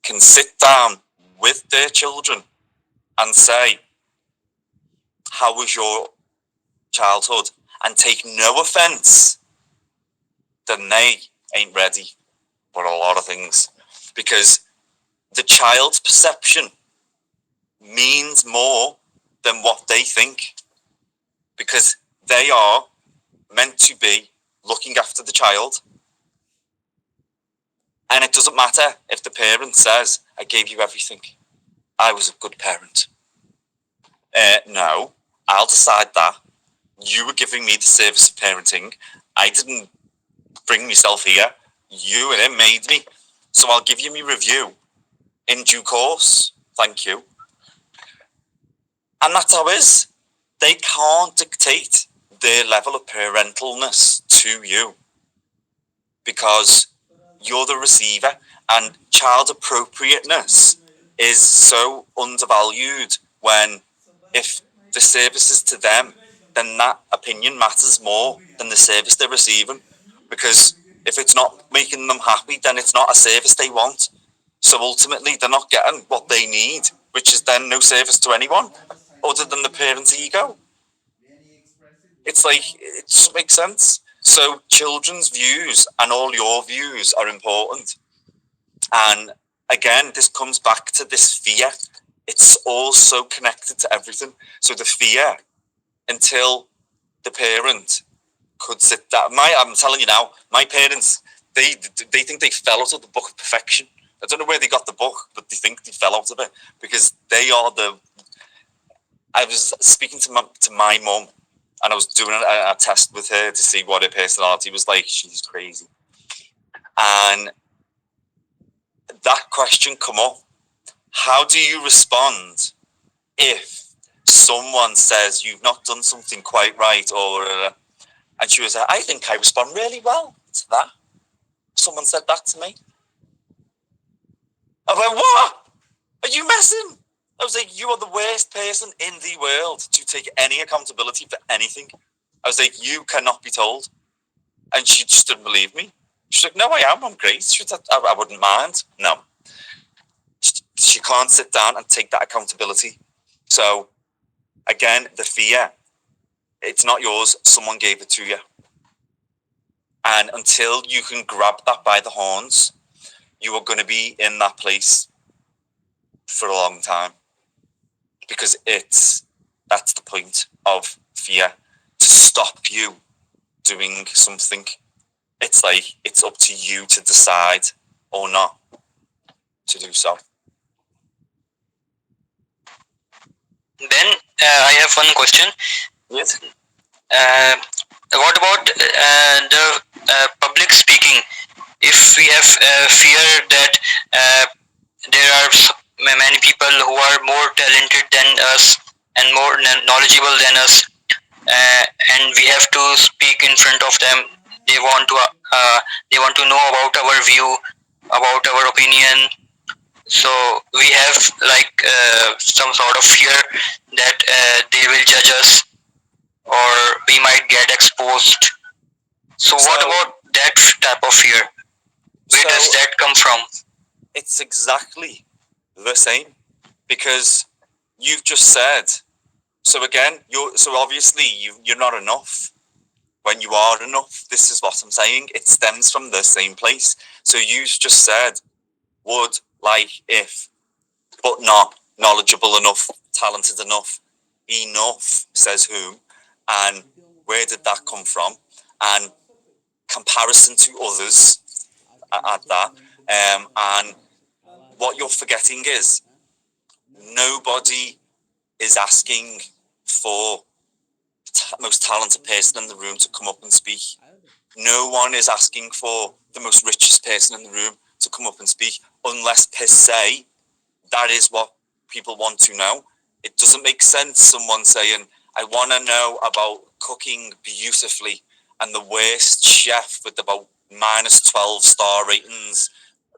can sit down with their children and say, how was your childhood? And take no offence, then they ain't ready for a lot of things. Because the child's perception means more than what they think. Because they are meant to be looking after the child. And it doesn't matter if the parent says, I gave you everything. I was a good parent. No, I'll decide that. You were giving me the service of parenting. I didn't bring myself here. You and him made me. So I'll give you my review in due course. Thank you. And that's how it is. They can't dictate their level of parentalness to you because you're the receiver, and child appropriateness is so undervalued when if the service is to them, then that opinion matters more than the service they're receiving. Because if it's not making them happy, then it's not a service they want. So ultimately, they're not getting what they need, which is then no service to anyone other than the parent's ego. It's like, it just makes sense. So children's views and all your views are important. And again, this comes back to this fear. It's also connected to everything. So the fear, until the parent could sit down. I'm telling you now, my parents, they think they fell out of the book of perfection. I don't know where they got the book, but they think they fell out of it because they are the. I was speaking to my mum, and I was doing a test with her to see what her personality was like. She's crazy, and that question come up. How do you respond if someone says you've not done something quite right, or and she was like, I think I respond really well to that. Someone said that to me. I went, what? Are you messing? I was like, you are the worst person in the world to take any accountability for anything. I was like, you cannot be told. And she just didn't believe me. She's like, no, I am. I'm great. She said, I wouldn't mind. No. She can't sit down and take that accountability. So, again, the fear, it's not yours. Someone gave it to you. And until you can grab that by the horns, you are going to be in that place for a long time. Because that's the point of fear, to stop you doing something. It's like, it's up to you to decide or not to do so. Ben, I have one question. Yes. What about the public speaking? If we have fear that there are many people who are more talented than us and more knowledgeable than us, and we have to speak in front of them. They want to know about our view, about our opinion. So we have like some sort of fear that they will judge us, or we might get exposed. So what about that type of fear? Where does that come from? It's exactly the same, because you've just said, so again, obviously you're not enough. When you are enough, this is what I'm saying, it stems from the same place. So you just said, would, like, if, but not knowledgeable enough, talented enough says whom, and where did that come from? And comparison to others at that. And what you're forgetting is nobody is asking for the most talented person in the room to come up and speak. No one is asking for the most richest person in the room to come up and speak, unless per se that is what people want to know. It doesn't make sense someone saying, I want to know about cooking beautifully, and the worst chef with about -12-star ratings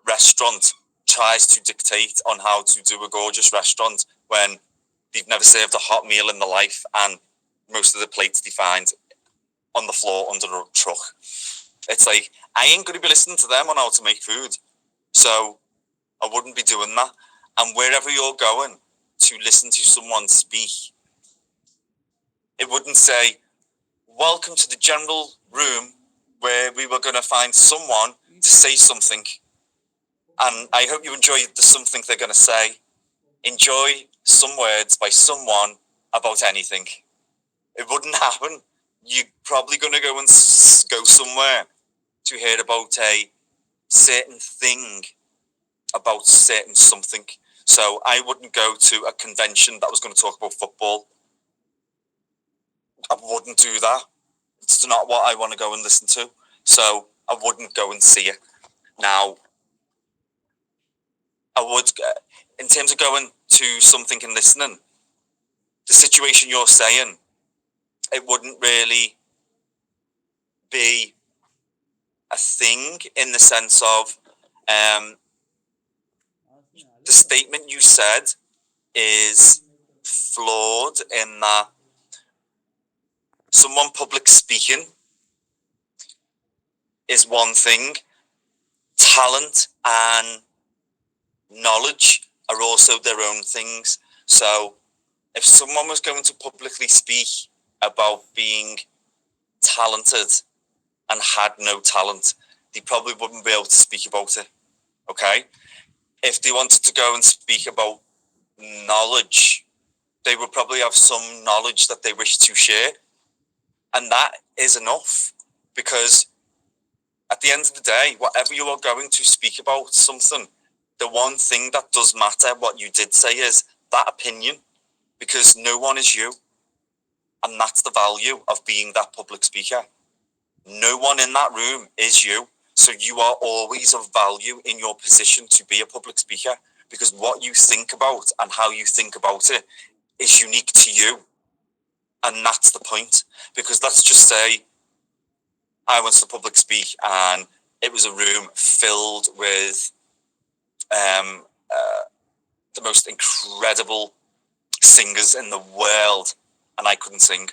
restaurant tries to dictate on how to do a gorgeous restaurant when they've never served a hot meal in their life, and most of the plates they find on the floor under a truck. It's like, I ain't going to be listening to them on how to make food. So I wouldn't be doing that. And wherever you're going to listen to someone speak, it wouldn't say, welcome to the general room where we were going to find someone to say something. And I hope you enjoy the something they're going to say. Enjoy some words by someone about anything. It wouldn't happen. You're probably going to go and go somewhere to hear about a certain thing, about certain something. So I wouldn't go to a convention that was going to talk about football. I wouldn't do that. It's not what I want to go and listen to. So I wouldn't go and see it. Now, I would, in terms of going to something and listening, the situation you're saying, it wouldn't really be a thing in the sense of the statement you said is flawed in that someone public speaking is one thing, talent and knowledge are also their own things. So if someone was going to publicly speak about being talented and had no talent, they probably wouldn't be able to speak about it. Okay? If they wanted to go and speak about knowledge, they would probably have some knowledge that they wish to share. And that is enough, because at the end of the day, whatever you are going to speak about something, the one thing that does matter, what you did say, is that opinion, because no one is you. And that's the value of being that public speaker. No one in that room is you. So you are always of value in your position to be a public speaker, because what you think about and how you think about it is unique to you. And that's the point. Because let's just say I went to public speak and it was a room filled with the most incredible singers in the world, and I couldn't sing,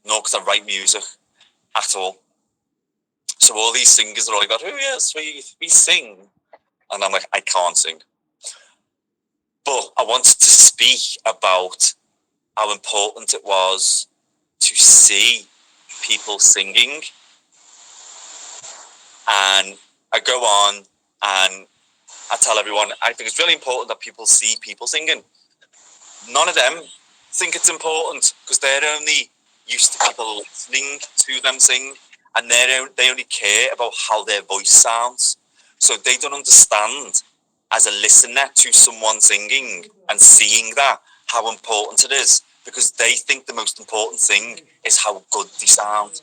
nor could I write music at all. So all these singers are all like, oh yes, we sing. And I'm like, I can't sing. But I wanted to speak about how important it was to see people singing. And I go on and I tell everyone, I think it's really important that people see people singing. None of them think it's important, because they're only used to people listening to them sing, and they only care about how their voice sounds. So they don't understand, as a listener to someone singing and seeing that, how important it is, because they think the most important thing is how good they sound.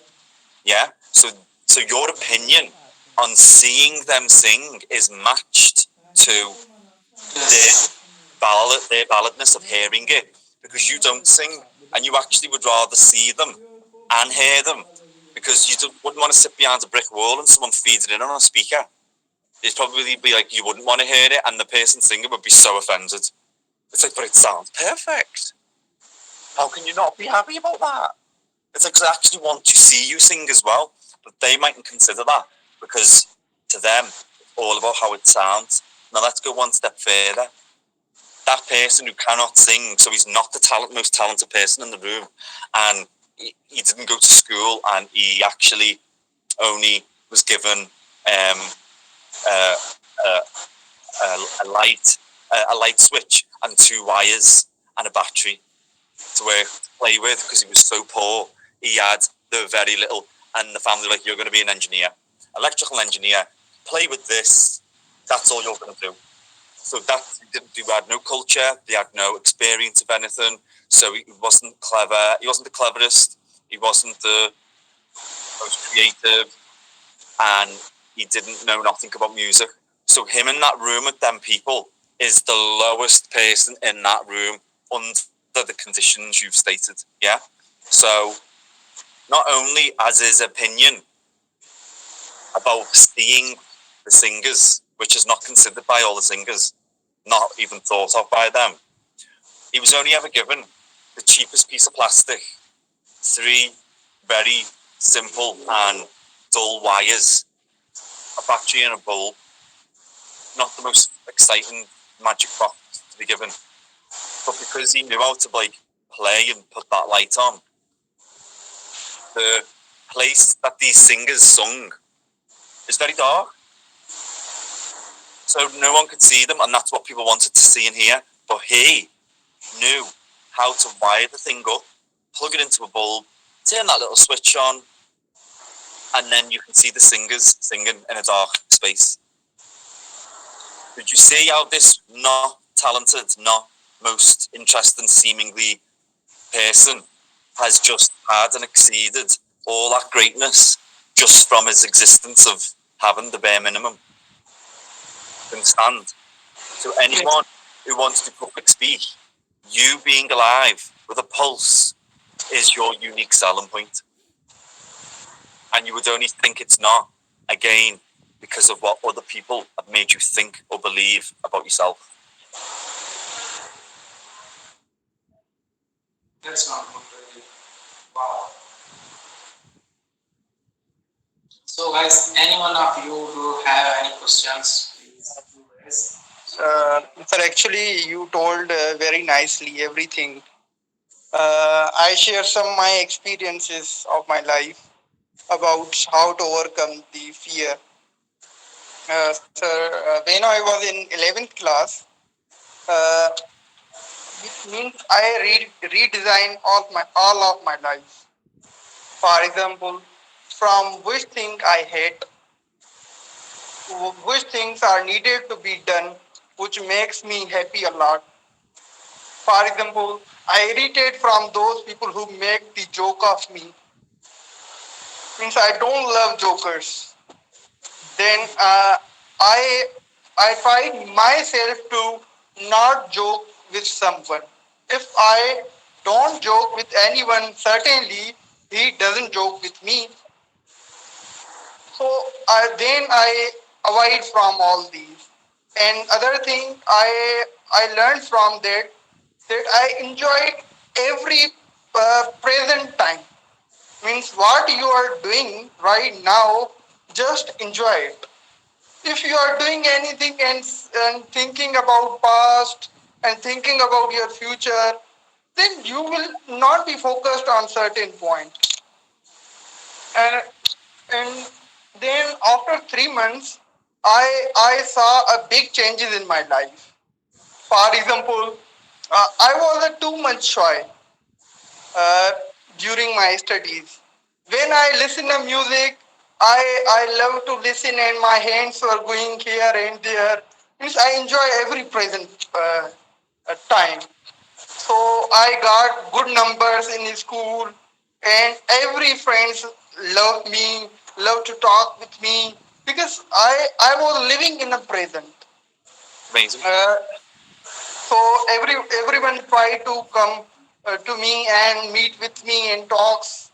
Yeah? So your opinion on seeing them sing is matched to their validness of hearing it, because you don't sing and you actually would rather see them and hear them, because you wouldn't want to sit behind a brick wall and someone feeds it in on a speaker. It'd probably be like you wouldn't want to hear it, and the person singing would be so offended. It's like, but it sounds perfect. How can you not be happy about that? It's like, 'cause I actually want to see you sing as well, but they mightn't consider that, because to them, it's all about how it sounds. Now let's go one step further. That person who cannot sing, so he's not the most talented person in the room, and he didn't go to school, and he actually only was given a light switch and two wires and a battery to play with, because he was so poor. He had the very little, and the family were like, you're going to be an engineer, electrical engineer, play with this, that's all you're going to do. So that he had no culture, he had no experience of anything, so he wasn't clever, he wasn't the cleverest, he wasn't the most creative, and he didn't know nothing about music. So him in that room with them people is the lowest person in that room under the conditions you've stated. Yeah. So not only as his opinion about seeing the singers, which is not considered by all the singers, not even thought of by them, he was only ever given the cheapest piece of plastic, 3 very simple and dull wires, a battery and a bulb. Not the most exciting magic box to be given. But because he knew how to like play and put that light on, the place that these singers sung is very dark. So no one could see them, and that's what people wanted to see and hear. But he knew how to wire the thing up, plug it into a bulb, turn that little switch on, and then you can see the singers singing in a dark space. Did you see how this not talented, not most interesting seemingly person has just had and exceeded all that greatness just from his existence of having the bare minimum? Understand? So anyone who wants to public speak, you being alive with a pulse is your unique selling point. And you would only think it's not, again, because of what other people have made you think or believe about yourself. That's not good, really. Wow. So, guys, any one of you who have any questions, please do raise. Sir, actually, you told very nicely everything. I share some of my experiences of my life about how to overcome the fear. Sir, when I was in 11th class, uh, it means I redesign all of my life. For example, from which thing I hate, which things are needed to be done, which makes me happy a lot. For example, I irritate from those people who make the joke of me. Means I don't love jokers. Then I try myself to not joke with someone. If I don't joke with anyone, certainly he doesn't joke with me. So then I avoid from all these. And other thing I learned from that I enjoyed every present time. Means what you are doing right now, just enjoy it. If you are doing anything and thinking about past and thinking about your future, then you will not be focused on certain point. And and then after 3 months, I saw a big changes in my life. For example, I was a 2 month shy uh, during my studies. When I listen to music, I love to listen, and my hands were going here and there. Means I enjoy every present time. So I got good numbers in school, and every friends love me, love to talk with me because I was living in the present. Amazing. So everyone try to come to me and meet with me and talks.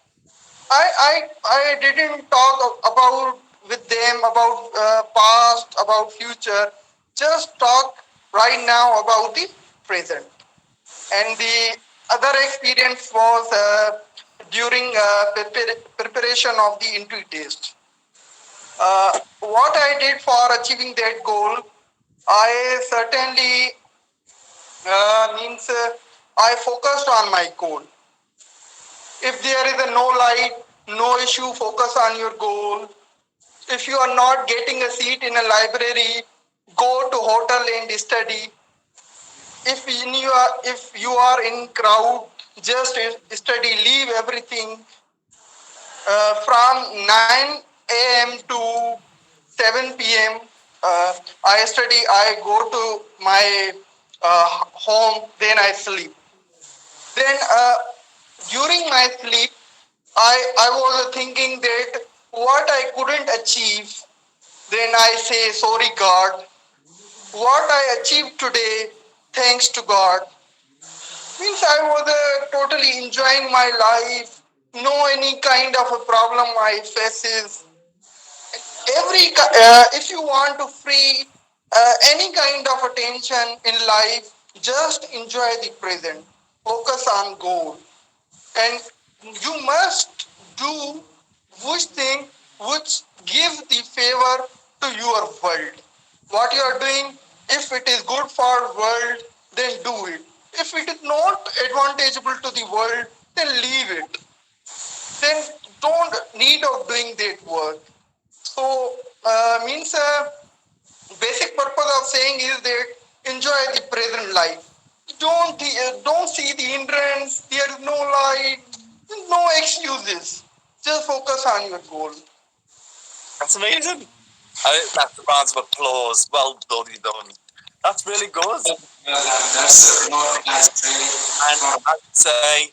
I didn't talk about with them about past, about future. Just talk right now about the present. And the other experience was during preparation of the entry test. What I did for achieving that goal, I certainly means I focused on my goal. If there is a no light, no issue, focus on your goal. If you are not getting a seat in a library, go to hotel and study. If you are in crowd, just study. Leave everything from 9 a.m. to 7 p.m. I study. I go to my home. Then I sleep. Then during my sleep, I was thinking that what I couldn't achieve. Then I say, sorry, God. What I achieved today, thanks to God. Means I was totally enjoying my life. No any kind of a problem I faces. If you want to free any kind of attention in life, just enjoy the present. Focus on goal, and you must do which thing which gives the favor to your world. What you are doing, If it is good for world, then do it. If it is not advantageable to the world, then leave it. Then don't need of doing that work. So means basic purpose of saying is that enjoy the present life. Don't see the hindrance. There is no light, no excuses. Just focus on your goal. That's amazing. That's a round of applause. Well bloody done. That's really good. That's not nice, really. And I'd say,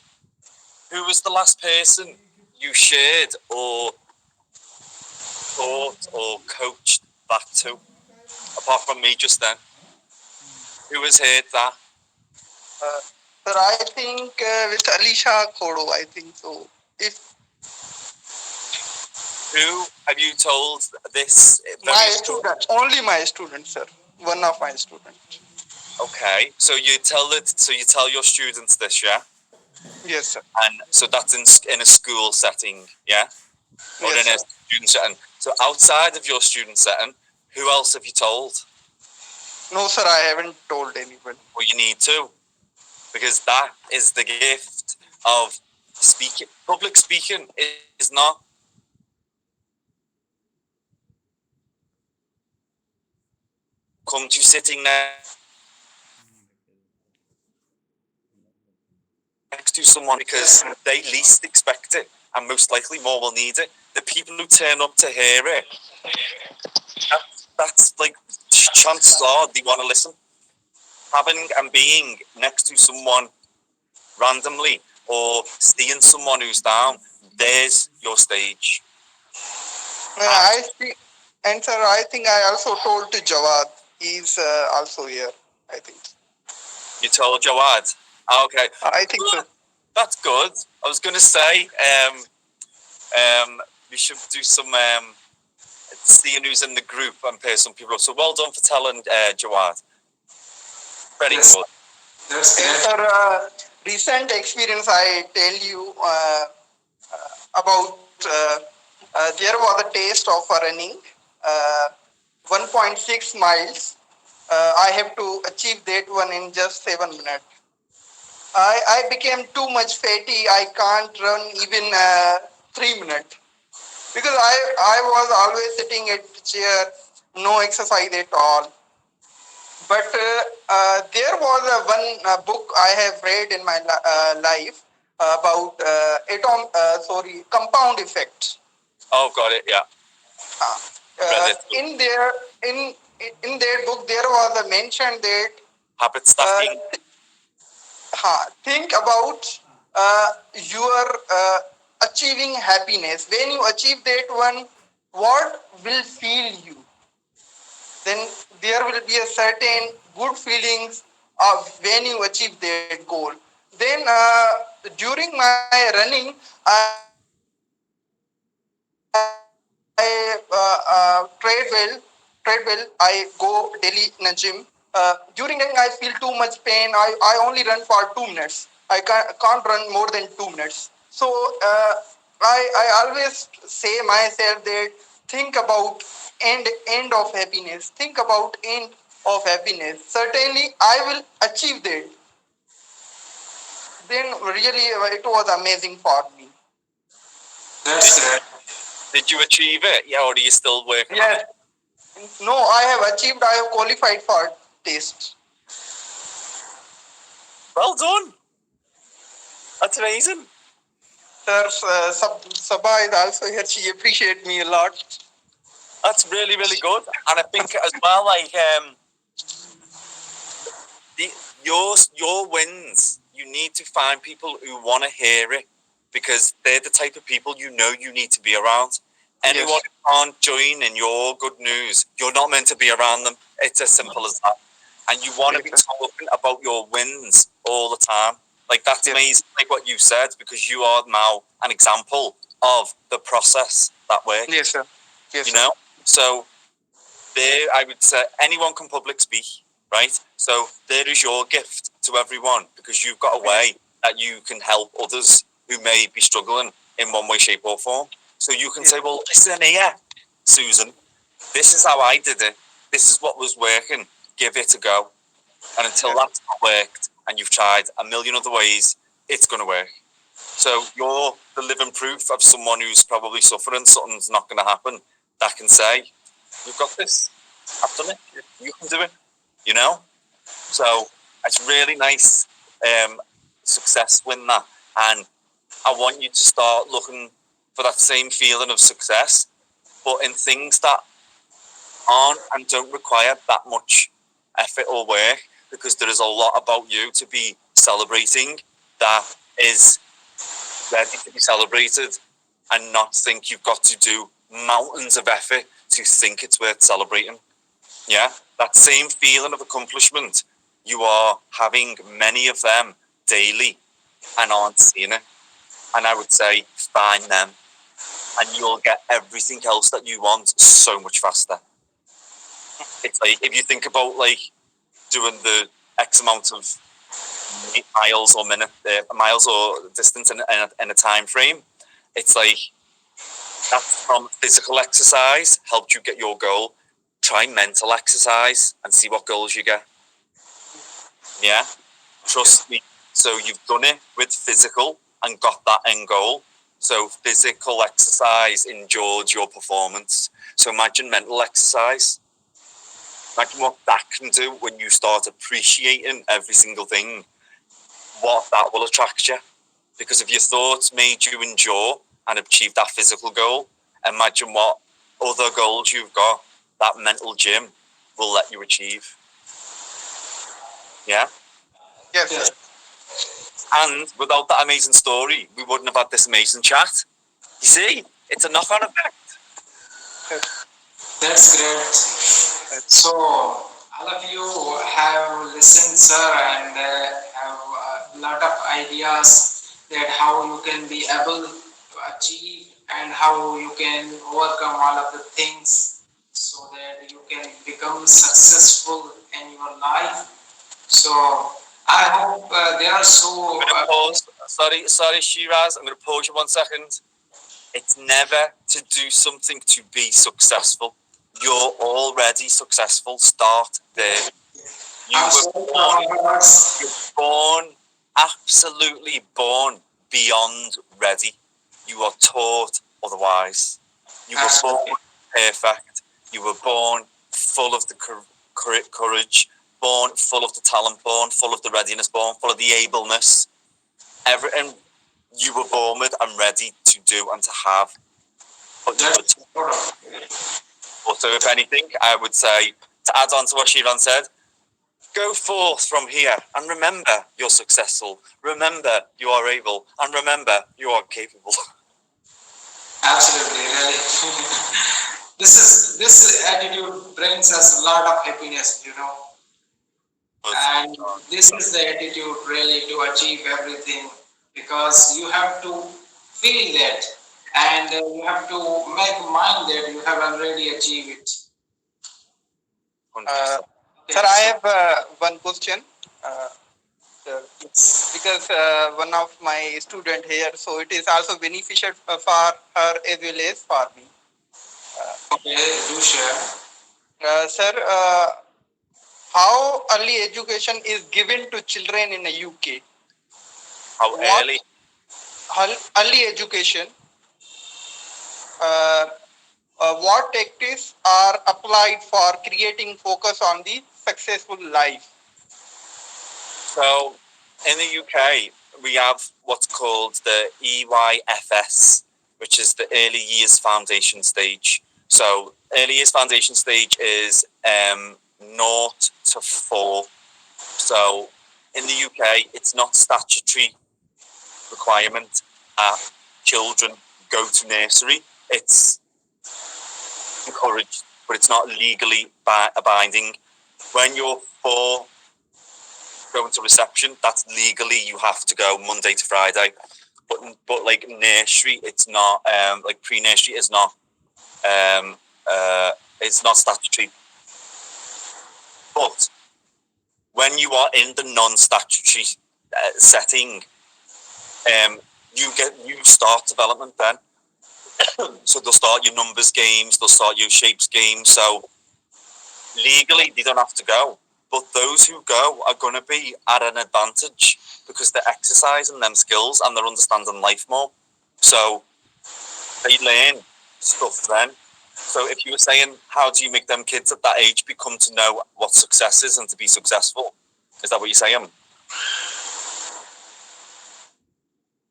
who was the last person you shared or taught or coached that to? Apart from me just then. Who has heard that? Sir, I think with Alisha Kodo, I think so. If Who have you told this? my student, only my student, sir. One of my students. Okay, so you tell it. So you tell your students this, yeah, Yes, sir. and so that's in a school setting, yeah, or Yes, in a sir. student setting. So outside of your student setting, who else have you told? No, sir, I haven't told anyone. Well, you need to, because that is the gift of speaking. Public speaking is not come to sitting next to someone because they least expect it and most likely more will need it. The people who turn up to hear it, that's like chances are they want to listen. Having and being next to someone randomly or seeing someone who's down, there's your stage. I think, and sir, I think I also told to Jawad. He's also here. I think. You told Jawad. Okay. I think so. That's good. I was going to say we should do some seeing who's in the group and pay some people up. So well done for telling Jawad. Very Yes. good. That's And great. sir, recent experience I tell you about. There was a taste of running 1.6 miles. I have to achieve that one in just 7 minutes. I became too much fatty. I can't run even 3 minutes because I was always sitting at the chair, no exercise at all. But there was one book I have read in my life about compound effect. Oh, got it. Yeah. Read it. In there, in that book, there was a mention that Habit stacking. think about your achieving happiness. When you achieve that one, what will feel you? Then there will be a certain good feelings of when you achieve that goal. Then during my running, I trade well. I go daily in a gym. During running, I feel too much pain. I only run for 2 minutes. I can't run more than 2 minutes. So I always say myself that think about end of happiness. Think about end of happiness. Certainly, I will achieve that. Then really, it was amazing for me. That's great. Did you achieve it? Yeah, or are you still working on Yes. it? No, I have achieved. I have qualified for test. Well done. That's amazing. Sir, Sabha is also here. She appreciates me a lot. That's really, really good. And I think as well, like your wins, you need to find people who want to hear it because they're the type of people you need to be around. Anyone Yes. who can't join in your good news, you're not meant to be around them. It's as simple as that. And you want to be Yes, sir. talking about your wins all the time. Like that's Yes. amazing, like what you said, because you are now an example of the process that works. Yes, sir. Yes, You sir. know, so there I would say anyone can public speak, right? So there is your gift to everyone because you've got a way that you can help others who may be struggling in one way, shape, or form. So you can say, well, listen here, Susan, this is how I did it. This is what was working. give it a go. And until that's not worked and you've tried a million other ways, it's going to work. So you're the living proof of someone who's probably suffering, something's not going to happen, that can say, you've got this, I've done it, you can do it, you know? So it's really nice success in that. And I want you to start looking for that same feeling of success, but in things that aren't and don't require that much effort or work, because there is a lot about you to be celebrating that is ready to be celebrated, and not think you've got to do mountains of effort to think it's worth celebrating. Yeah, that same feeling of accomplishment, you are having many of them daily and aren't seeing it. And I would say find them, and you'll get everything else that you want so much faster. It's like, if you think about like doing the X amount of miles or miles or distance in a time frame, it's like that's from physical exercise helped you get your goal. Try mental exercise and see what goals you get. Yeah, trust me. So you've done it with physical and got that end goal. So physical exerise endured your performance. So imagine mental exercise. Imagine what that can do when you start appreciating every single thing, what that will attract you. Because if your thoughts made you endure and achieve that physical goal, imagine what other goals you've got that mental gym will let you achieve. Yeah? Yes. And without that amazing story, we wouldn't have had this amazing chat. You see, it's a knock-on effect. That's great. So, all of you have listened, sir, and have a lot of ideas that how you can be able to achieve and how you can overcome all of the things so that you can become successful in your life. So, I hope there are so. I'm going to pause. Sorry, Shiraz. I'm going to pause you 1 second. It's never to do something to be successful. You're already successful. Start there. You're born, absolutely born beyond ready. You are taught otherwise. You were born perfect. You were born full of the courage, born full of the talent, born full of the readiness, born full of the ableness. Everything you were born with and ready to do and to have. But so if anything, I would say, to add on to what Shivan said, go forth from here and remember you're successful. Remember you are able, and remember you are capable. Absolutely, really. This attitude brings us a lot of happiness, you know. And this is the attitude really to achieve everything, because you have to feel that, and you have to make mind that you have already achieved it. Sir, I have one question. Sir, because one of my student here, so it is also beneficial for her as well as for me. Okay, do share. Sir, how early education is given to children in the UK? How early? Early education. What tactics are applied for creating focus on the successful life? So, in the UK, we have what's called the EYFS, which is the Early Years Foundation stage. So, Early Years Foundation stage is 0 to 4. So, in the UK, it's not statutory requirement that children go to nursery. It's encouraged, but it's not legally binding. When you're 4, going to reception, that's legally you have to go Monday to Friday. But like nursery, it's not like pre-nursery is not it's not statutory. But when you are in the non-statutory setting, you start development then. So they'll start your numbers games, they'll start your shapes games. So legally, they don't have to go. But those who go are going to be at an advantage because they're exercising them skills and they're understanding life more. So they learn stuff then. So if you were saying, how do you make them kids at that age become to know what success is and to be successful? Is that what you're saying?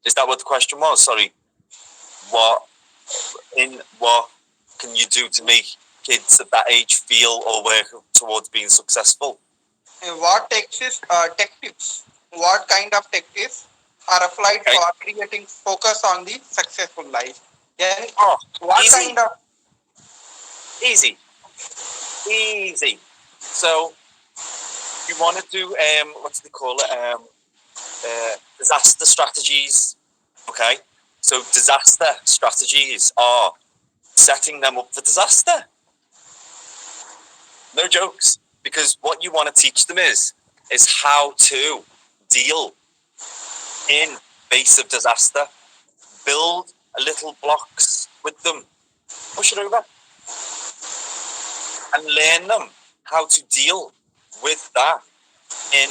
Is that what the question was? Sorry. What can you do to make kids at that age feel or work towards being successful? What tactics, what kind of tactics are applied for creating focus on the successful life? Yani, what easy. kind of Easy. So you want to do what do they call it? Disaster strategies. Okay. So disaster strategies are setting them up for disaster. No jokes. Because what you want to teach them is how to deal in face of disaster. Build a little blocks with them. Push it over. And learn them how to deal with that in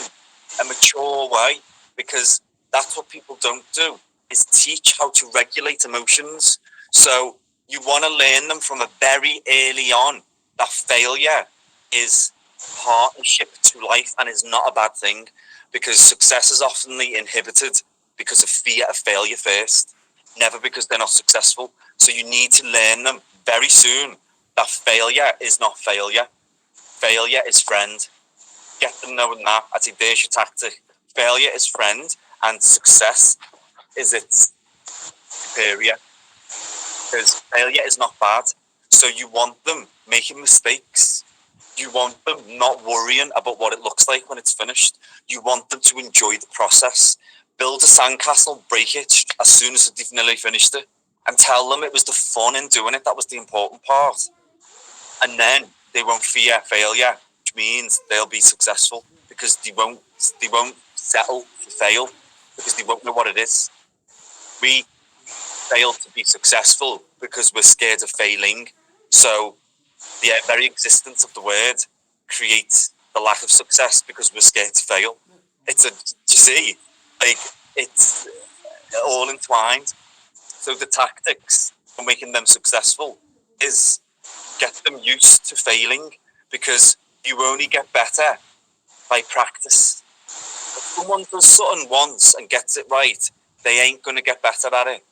a mature way. Because that's what people don't do, is teach how to regulate emotions. So you want to learn them from a very early on that failure is partnership to life and is not a bad thing, because success is often inhibited because of fear of failure first, never because they're not successful. So you need to learn them very soon that failure is not failure. Failure is friend. Get them knowing that. I think there's your tactic. Failure is friend and success is its superior. Because failure is not bad. So you want them making mistakes. You want them not worrying about what it looks like when it's finished. You want them to enjoy the process. Build a sandcastle, break it as soon as they've nearly finished it. And tell them it was the fun in doing it. That was the important part. And then they won't fear failure, which means they'll be successful because they won't settle to fail because they won't know what it is. We fail to be successful because we're scared of failing. So the very existence of the word creates the lack of success because we're scared to fail. Do you see? Like, it's all entwined. So the tactics for making them successful is get them used to failing, because you only get better by practice. If someone does something once and gets it right, they ain't going to get better at it,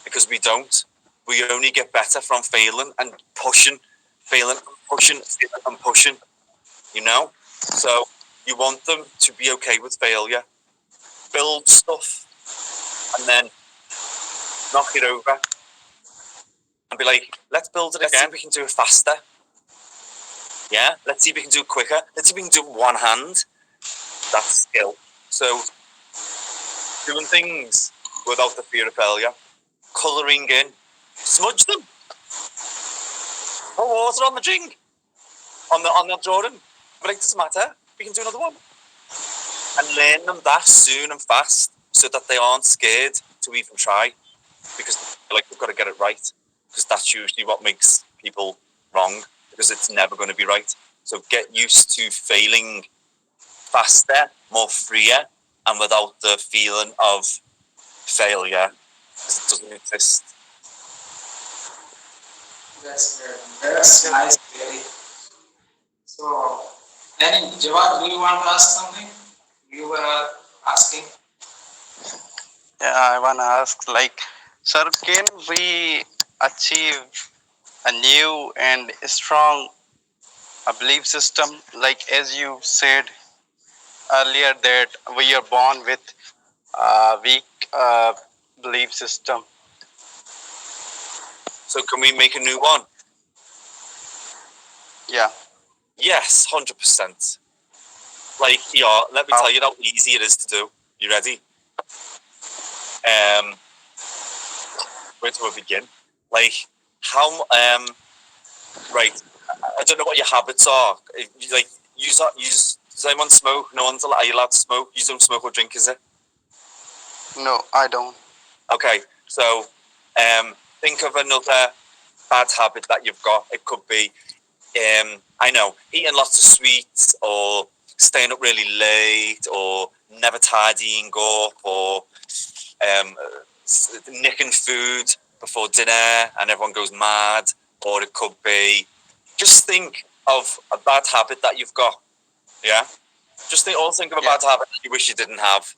because we don't. We only get better from failing and pushing, you know? So you want them to be okay with failure, build stuff, and then knock it over and be like, let's build it again. Let's see if we can do it faster. Yeah, let's see if we can do it quicker. Let's see if we can do it with one hand. That's skill. So doing things without the fear of failure, colouring in, smudge them. Pour water on the drink, on the drawing. But it doesn't matter. We can do another one. And learn them that soon and fast, so that they aren't scared to even try, because they've got to get it right. Because that's usually what makes people wrong, because it's never going to be right. So get used to failing faster, more freer, and without the feeling of failure, because it doesn't exist. That's good. That's nice, really. So, any Jawad, do you want to ask something? You were asking. Yeah, I want to ask, like, sir, can we achieve a new and strong belief system? Like, as you said earlier, that we are born with a weak belief system. So can we make a new one? Yeah. Yes, 100%. Like, yeah, let me tell you how easy it is to do. You ready? Where do I begin? Like, how, right, I don't know what your habits are. Like, does anyone smoke? No one's allowed, are you allowed to smoke? You don't smoke or drink, is it? No, I don't. Okay, so think of another bad habit that you've got. It could be I know, eating lots of sweets, or staying up really late, or never tidying up, or nicking food before dinner and everyone goes mad, or it could be just think of a bad habit that you've got. Yeah, just think of a bad habit that you wish you didn't have.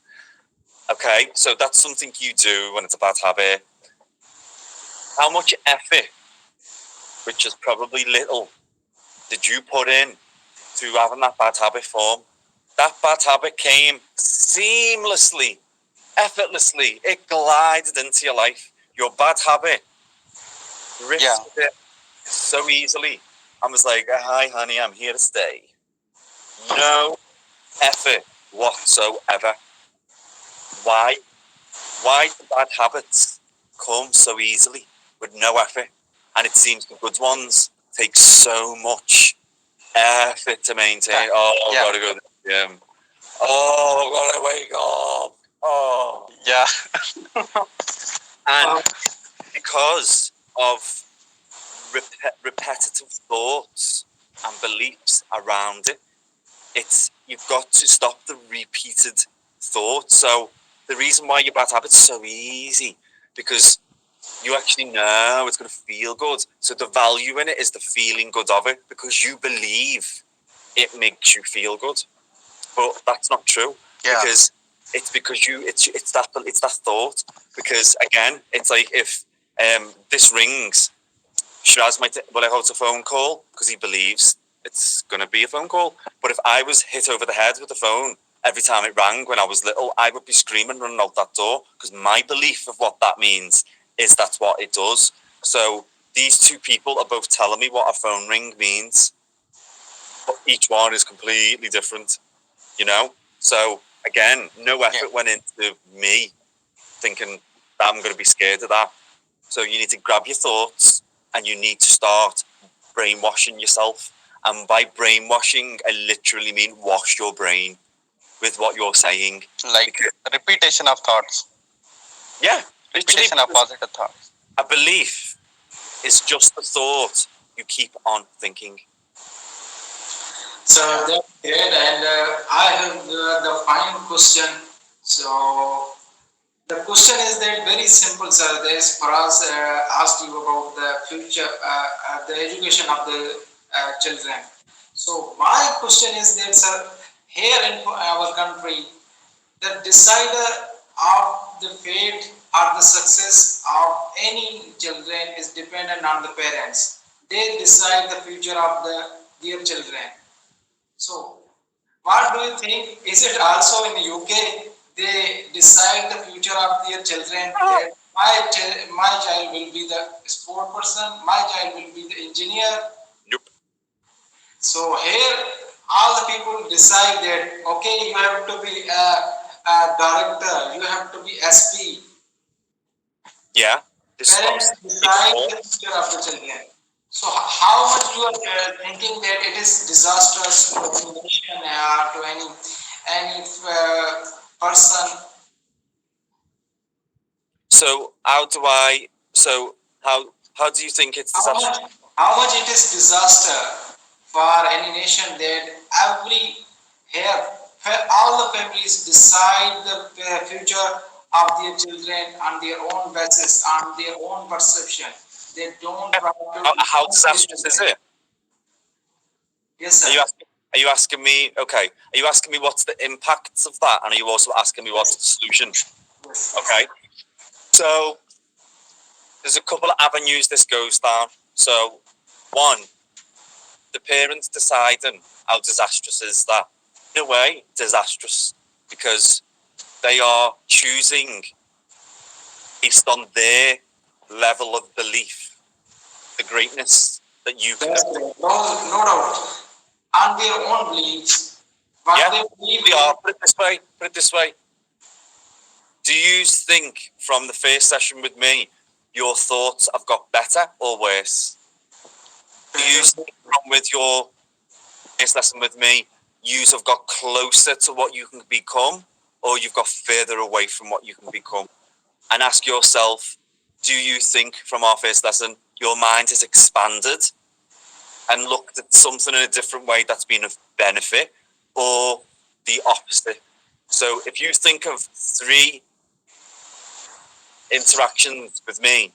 Okay, so that's something you do when it's a bad habit. How much effort, which is probably little, did you put in to having that bad habit form? That bad habit came seamlessly, effortlessly. It glided into your life. Your bad habit risked it so easily. I was like, hi, honey, I'm here to stay. No effort whatsoever. Why? Why do bad habits come so easily with no effort? And it seems the good ones take so much effort to maintain. Oh, I've got to go to the gym. Oh, I've got to wake up. Oh. Yeah. And because of repetitive thoughts and beliefs around it, you've got to stop the repeated thoughts. So the reason why your bad habit's so easy, because you actually know it's going to feel good. So the value in it is the feeling good of it, because you believe it makes you feel good. But that's not true, because it's because it's that thought. Because again, it's like if this rings, Shiraz will I hold a phone call because he believes it's going to be a phone call. But if I was hit over the head with the phone every time it rang when I was little, I would be screaming, running out that door, because my belief of what that means is that's what it does. So these two people are both telling me what a phone ring means, but each one is completely different, you know? So again, no effort went into me thinking that I'm going to be scared of that. So you need to grab your thoughts and you need to start brainwashing yourself. And by brainwashing, I literally mean wash your brain with what you're saying. Like repetition of thoughts. Yeah. Repetition of positive thoughts. A belief is just a thought you keep on thinking. So that's great, and I have the final question. So the question is that very simple, sir. There's Faraz asked you about the future, the education of the children. So my question is that, sir, here in our country, the decider of the fate or the success of any children is dependent on the parents. They decide the future of their children. So, what do you think? Is it also in the UK? They decide the future of their children. That my child will be the sport person. My child will be the engineer. Nope. So here, all the people decide that okay, you have to be a director. You have to be SP. Yeah. Parents decide the future of the children. So how much you are thinking that it is disastrous to any nation or to any person? So how do I? So how do you think it's disastrous? How much it is disaster for any nation that every here all the families decide the future of their children on their own basis, on their own perception. They don't try to. How disastrous is it? Yes, sir. Are you asking me? Okay. Are you asking me what's the impacts of that, and are you also asking me what's the solution? Yes. Okay. So there's a couple of avenues this goes down. So one, the parents deciding how disastrous is that? In a way, disastrous, because they are choosing based on their level of belief, the greatness that you can. No doubt. On their own beliefs. What they believe We are. Put it this way. Do you think from the first session with me, your thoughts have got better or worse? Do you think from with your first lesson with me, you have got closer to what you can become, or you've got further away from what you can become? And ask yourself, do you think from our first lesson, your mind has expanded and looked at something in a different way that's been of benefit, or the opposite. So if you think of 3 interactions with me,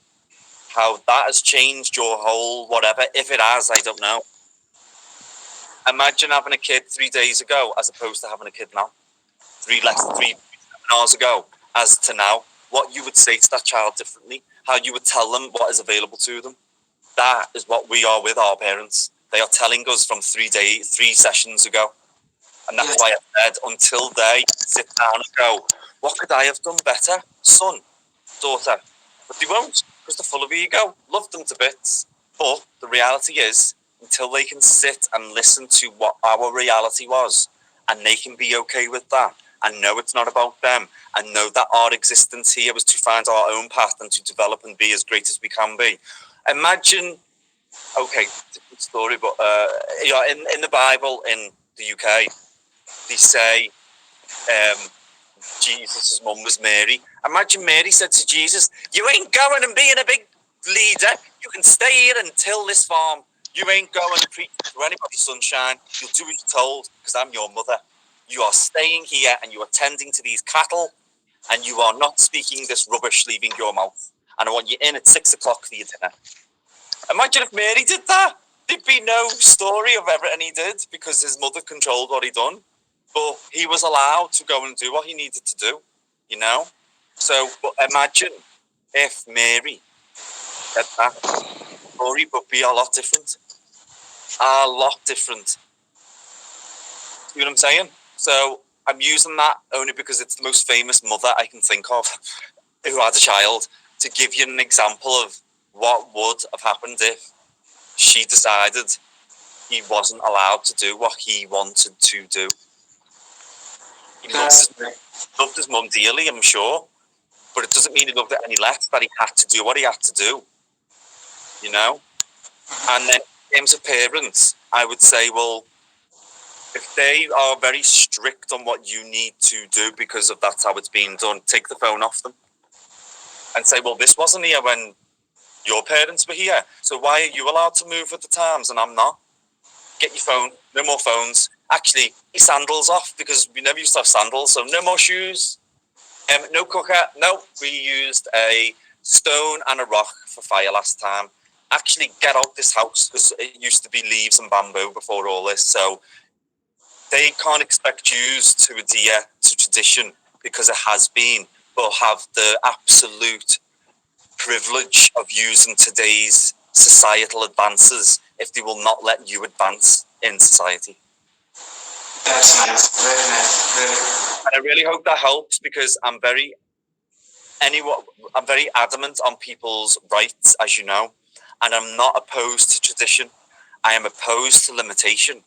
how that has changed your whole whatever, if it has, I don't know. Imagine having a kid 3 days ago as opposed to having a kid now. 3 hours ago as to now. What you would say to that child differently, how you would tell them what is available to them. That is what we are with our parents. They are telling us from 3 sessions ago. And that's why I said, until they sit down and go, what could I have done better? Son, daughter. But they won't, because they're full of ego. Love them to bits. But the reality is, until they can sit and listen to what our reality was, and they can be okay with that, and know it's not about them, and know that our existence here was to find our own path and to develop and be as great as we can be. Imagine, okay, it's a good story, but in the Bible in the UK, they say Jesus' mum was Mary. Imagine Mary said to Jesus, you ain't going and being a big leader. You can stay here and till this farm. You ain't going and preach to anybody, sunshine. You'll do what you're told, because I'm your mother. You are staying here and you are tending to these cattle, and you are not speaking this rubbish leaving your mouth. And I want you in at 6 o'clock for your dinner. Imagine if Mary did that. There'd be no story of everything he did, because his mother controlled what he done. But he was allowed to go and do what he needed to do, you know? So, but imagine if Mary said that. Story would be a lot different. A lot different. You know what I'm saying? So, I'm using that only because it's the most famous mother I can think of who had a child, to give you an example of what would have happened if she decided he wasn't allowed to do what he wanted to do. He loved his mum dearly, I'm sure, but it doesn't mean he loved it any less that he had to do what he had to do, you know? And then in terms of parents, I would say, well, if they are very strict on what you need to do because of that's how it's being done, take the phone off them and say, well, this wasn't here when your parents were here, so why are you allowed to move with the times and I'm not? Get your phone, no more phones. Actually, your sandals off, because we never used to have sandals, so no more shoes. No cooker. No, we used a stone and a rock for fire last time. Actually, get out this house, because it used to be leaves and bamboo before all this. So they can't expect you to adhere to tradition because it has been, but have the absolute privilege of using today's societal advances if they will not let you advance in society. That's nice, very nice, very. And I really hope that helps, because I'm very adamant on people's rights, as you know, and I'm not opposed to tradition. I am opposed to limitation,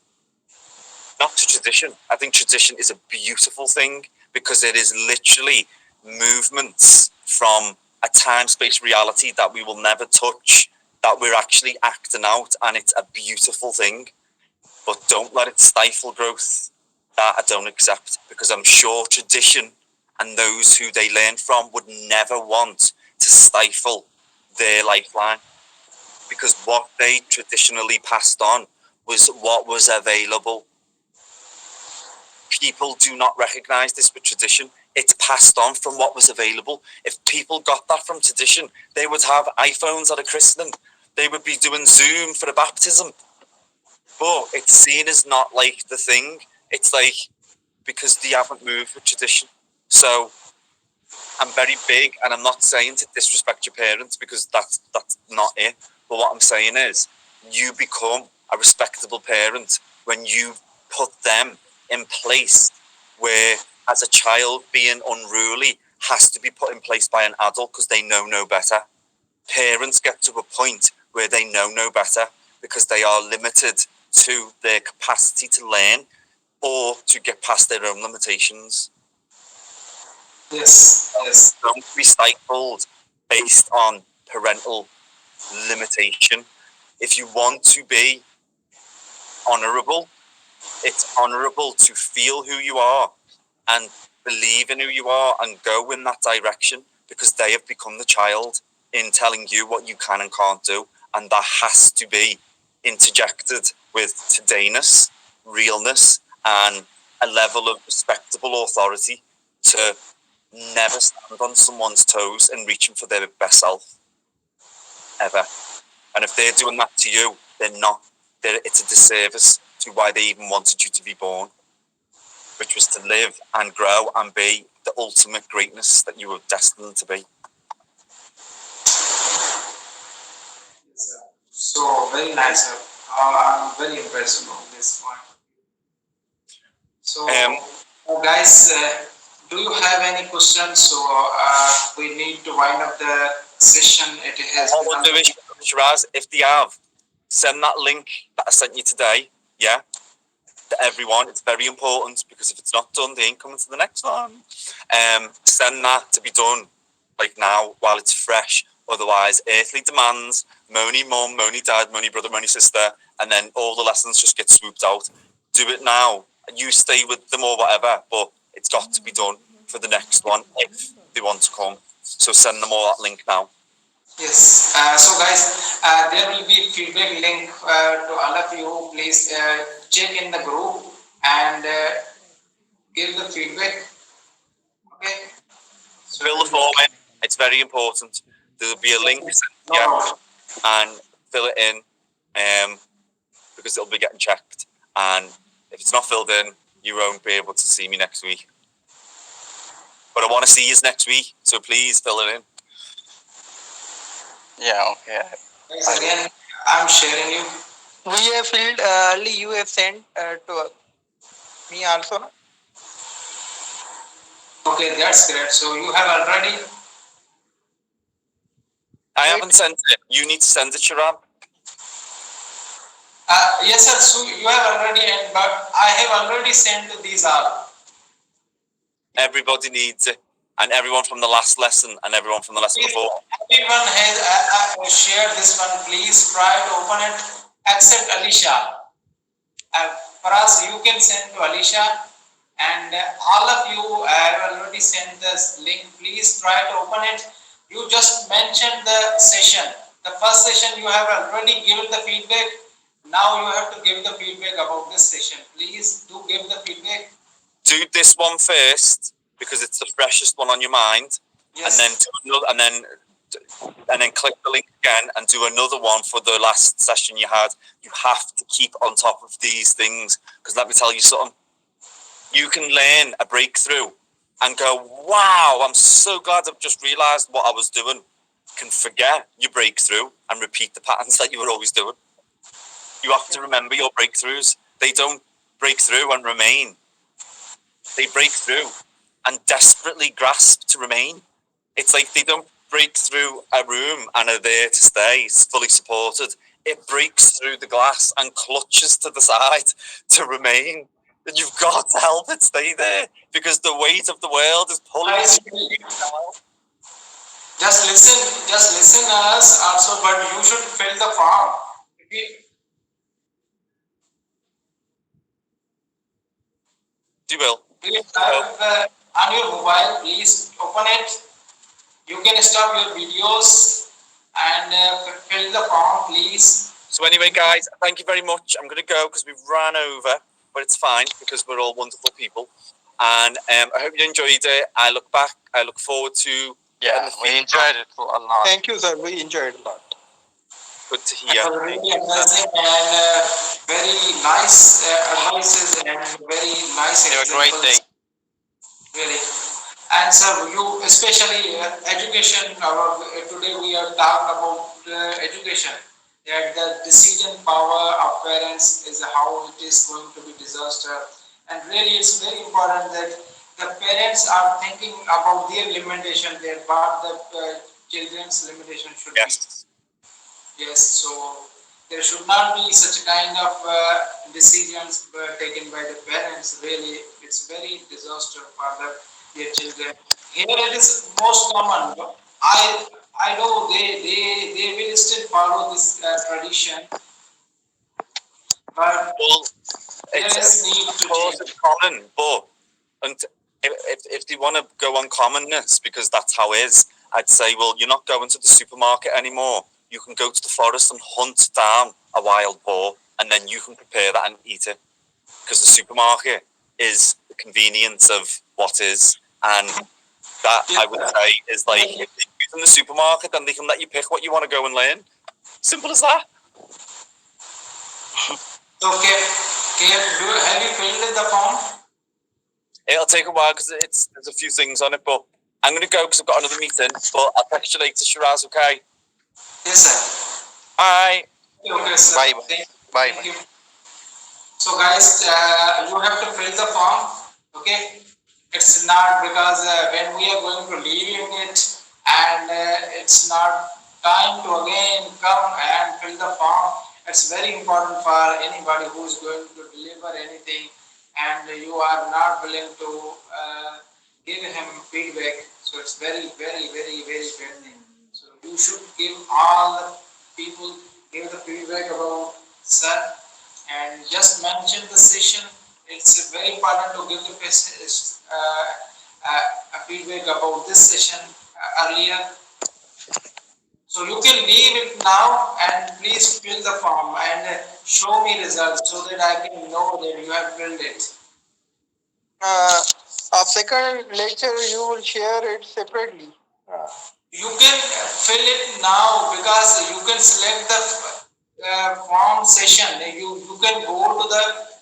not to tradition. I think tradition is a beautiful thing, because it is literally movements from a time-space reality that we will never touch, that we're actually acting out, and it's a beautiful thing. But don't let it stifle growth. That I don't accept, because I'm sure tradition and those who they learn from would never want to stifle their lifeline, because what they traditionally passed on was what was available. People do not recognize this with tradition. It's passed on from what was available. If people got that from tradition, they would have iPhones at a christening. They would be doing Zoom for a baptism. But it's seen as not like the thing. It's like, because they haven't moved with tradition. So I'm very big, and I'm not saying to disrespect your parents, because that's not it. But what I'm saying is, you become a respectable parent when you put them in place where, as a child, being unruly has to be put in place by an adult because they know no better. Parents get to a point where they know no better because they are limited to their capacity to learn or to get past their own limitations. Yes. Don't be stifled based on parental limitation. If you want to be honourable, it's honourable to feel who you are and believe in who you are and go in that direction, because they have become the child in telling you what you can and can't do, and that has to be interjected with todayness, realness, and a level of respectable authority to never stand on someone's toes and reaching for their best self, ever. And if they're doing that to you, they're not. It's a disservice to why they even wanted you to be born, which was to live and grow and be the ultimate greatness that you were destined to be. So very nice, sir. I'm very impressed with this point. So, guys, do you have any questions? So we need to wind up the session. It has what we'll do is, Shiraz, if they have, send that link that I sent you today, yeah, to everyone. It's very important, because if it's not done, they ain't coming to the next one. Send that to be done, like now, while it's fresh. Otherwise, earthly demands, moany mum, moany dad, moany brother, moany sister, and then all the lessons just get swooped out. Do it now. You stay with them or whatever, but it's got to be done for the next one if they want to come. So send them all that link now. Yes. So guys, there will be feedback link to all of you. Please check in the group and give the feedback. Okay. So fill the form in. It's very important. There'll be a link, and fill it in, because it'll be getting checked. And if it's not filled in, you won't be able to see me next week. But I want to see you next week, so please fill it in. Yeah, okay. Guys, again, I'm sharing you. We have filled, only you have sent to me also. No? Okay, that's great. So you have already. I haven't sent it. You need to send it, Sharam. Yes, sir. So you have already, but I have already sent these all. Everybody needs it, and everyone from the last lesson and everyone from the lesson before. Everyone has shared this one. Please try to open it, except Alicia. Faraz, you can send to Alicia, and all of you have already sent this link. Please try to open it. You just mentioned the session. The first session you have already given the feedback. Now you have to give the feedback about this session. Please do give the feedback. Do this one first, because it's the freshest one on your mind. Yes. And then do another, and then click the link again and do another one for the last session you had. You have to keep on top of these things, because let me tell you something. You can learn a breakthrough and go, wow, I'm so glad I've just realised what I was doing. You can forget your breakthrough and repeat the patterns that you were always doing. You have to remember your breakthroughs. They don't break through and remain. They break through and desperately grasp to remain. It's like they don't break through a room and are there to stay, fully supported. It breaks through the glass and clutches to the side to remain. And you've got to help it stay there, because the weight of the world is pulling you down. Just listen us also, but you should fill the form. You will. Please have on your mobile, please open it. You can stop your videos and fill the form, please. So anyway, guys, thank you very much. I'm going to go because we've ran over, but it's fine because we're all wonderful people. And I hope you enjoyed it. I look forward to. Yeah, we enjoyed it a lot. Thank you, sir. We enjoyed it a lot. Good to hear. Really amazing and very nice advices and very nice. Have a great day. Really. And sir, you especially education. Today we are talking about education. That the decision power of parents is how it is going to be disaster. And really, it's very important that the parents are thinking about their limitation, what the children's limitation should be. Yes, so there should not be such kind of decisions taken by the parents. Really, it's very disaster for their children. Here it is most common. I know they will still follow this tradition, but it's common. But if they want to go on commonness, because that's how it is, I'd say, well, you're not going to the supermarket anymore. you can go to the forest and hunt down a wild boar, and then you can prepare that and eat it. Because the supermarket is the convenience of what is, and that I would say is like, if they use in the supermarket, then they can let you pick what you want to go and learn. Simple as that. Okay, have you filled in the form? It'll take a while because there's a few things on it, but I'm going to go because I've got another meeting. But I'll text you later, Shiraz, okay? Yes, sir. Bye. Okay, sir. Bye. Bye. Thank you. So guys, you have to fill the form. Okay, it's not because when we are going to leave it, and it's not time to again come and fill the form. It's very important for anybody who is going to deliver anything, and you are not willing to give him feedback. So it's very, very, very, very bad thing. So you should give all the people give the feedback about sir, and just mention the session. It's very important to give the feedback about this session earlier. So you can leave it now and please fill the form and show me results so that I can know that you have filled it. Second lecture you will share it separately. You can fill it now because you can select the form session. You can go to the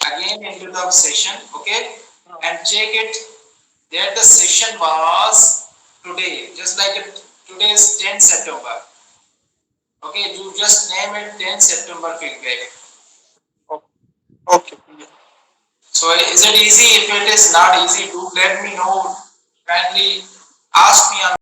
again into the session, okay, and check it. There the session was today, just like today is 10 September. Okay, you just name it 10 September feedback. Okay. So is it easy? If it is not easy, do let me know. Kindly ask me on